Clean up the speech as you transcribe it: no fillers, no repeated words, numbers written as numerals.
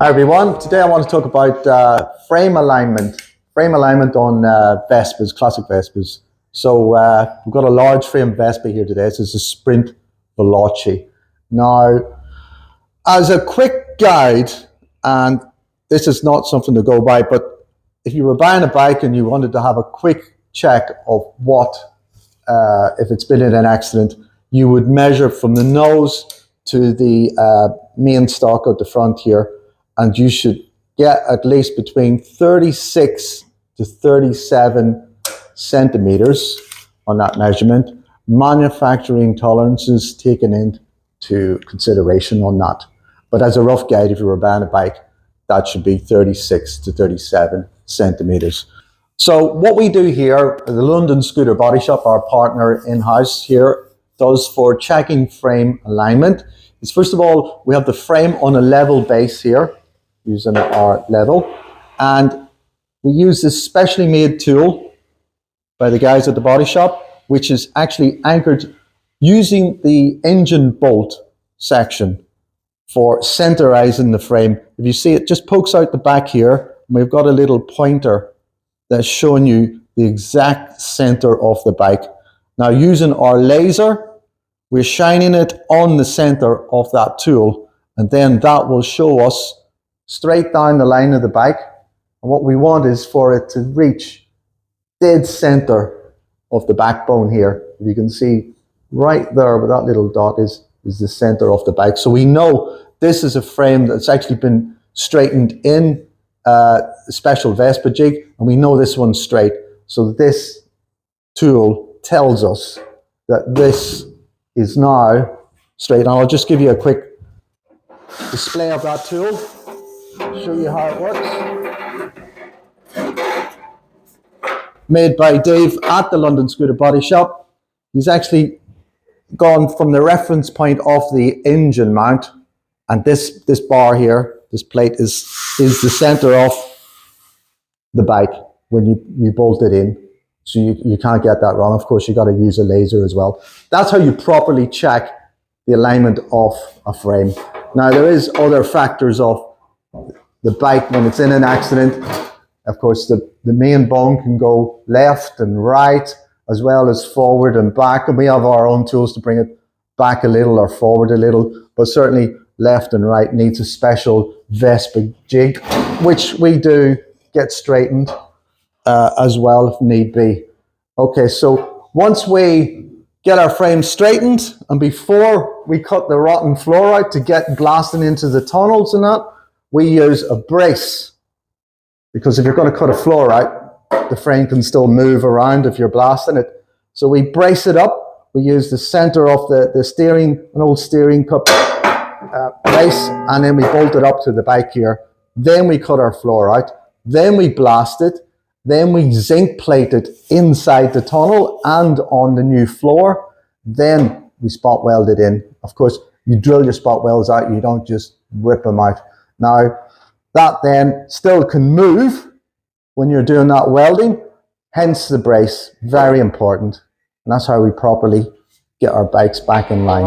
Hi everyone, today I want to talk about frame alignment on Vespas, classic Vespas. So we've got a large frame Vespa here today. This is a Sprint Veloci. Now, as a quick guide, and this is not something to go by, but if you were buying a bike and you wanted to have a quick check of what, if it's been in an accident, you would measure from the nose to the main stock at the front here, and you should get at least between 36 to 37 centimeters on that measurement. Manufacturing tolerances taken into consideration on that. But as a rough guide, if you were buying a bike, that should be 36 to 37 centimeters. So what we do here, the London Scooter Body Shop, our partner in-house here, does for checking frame alignment is, first of all, we have the frame on a level base here, using our level, and we use this specially made tool by the guys at the body shop, which is actually anchored using the engine bolt section for centerizing the frame. If you see, it just pokes out the back here, and we've got a little pointer that's showing you the exact center of the bike. Now, using our laser, we're shining it on the center of that tool, and then that will show us straight down the line of the bike. And what we want is for it to reach dead center of the backbone here. You can see right there where that little dot is the center of the bike. So we know this is a frame that's actually been straightened in a special Vespa jig, and we know this one's straight. So this tool tells us that this is now straight. And I'll just give you a quick display of that tool, show you how it works. Made by Dave at the London Scooter Body Shop. He's actually gone from the reference point of the engine mount, and this bar here, this plate is the center of the bike when you bolt it in. So you can't get that wrong. Of course, you got to use a laser as well. That's how you properly check the alignment of a frame. Now, there is other factors of the bike when it's in an accident. Of course, the main bone can go left and right, as well as forward and back. And we have our own tools to bring it back a little or forward a little, but certainly left and right needs a special Vespa jig, which we do get straightened as well if need be. Okay, so once we get our frame straightened, and before we cut the rotten floor out to get blasting into the tunnels and that, we use a brace, because if you're going to cut a floor out, the frame can still move around if you're blasting it. So we brace it up. We use the center of the steering, an old steering cup brace, and then we bolt it up to the bike here. Then we cut our floor out. Then we blast it. Then we zinc plate it inside the tunnel and on the new floor. Then we spot weld it in. Of course, you drill your spot welds out. You don't just rip them out. Now, that then still can move when you're doing that welding, hence the brace, very important. And that's how we properly get our bikes back in line.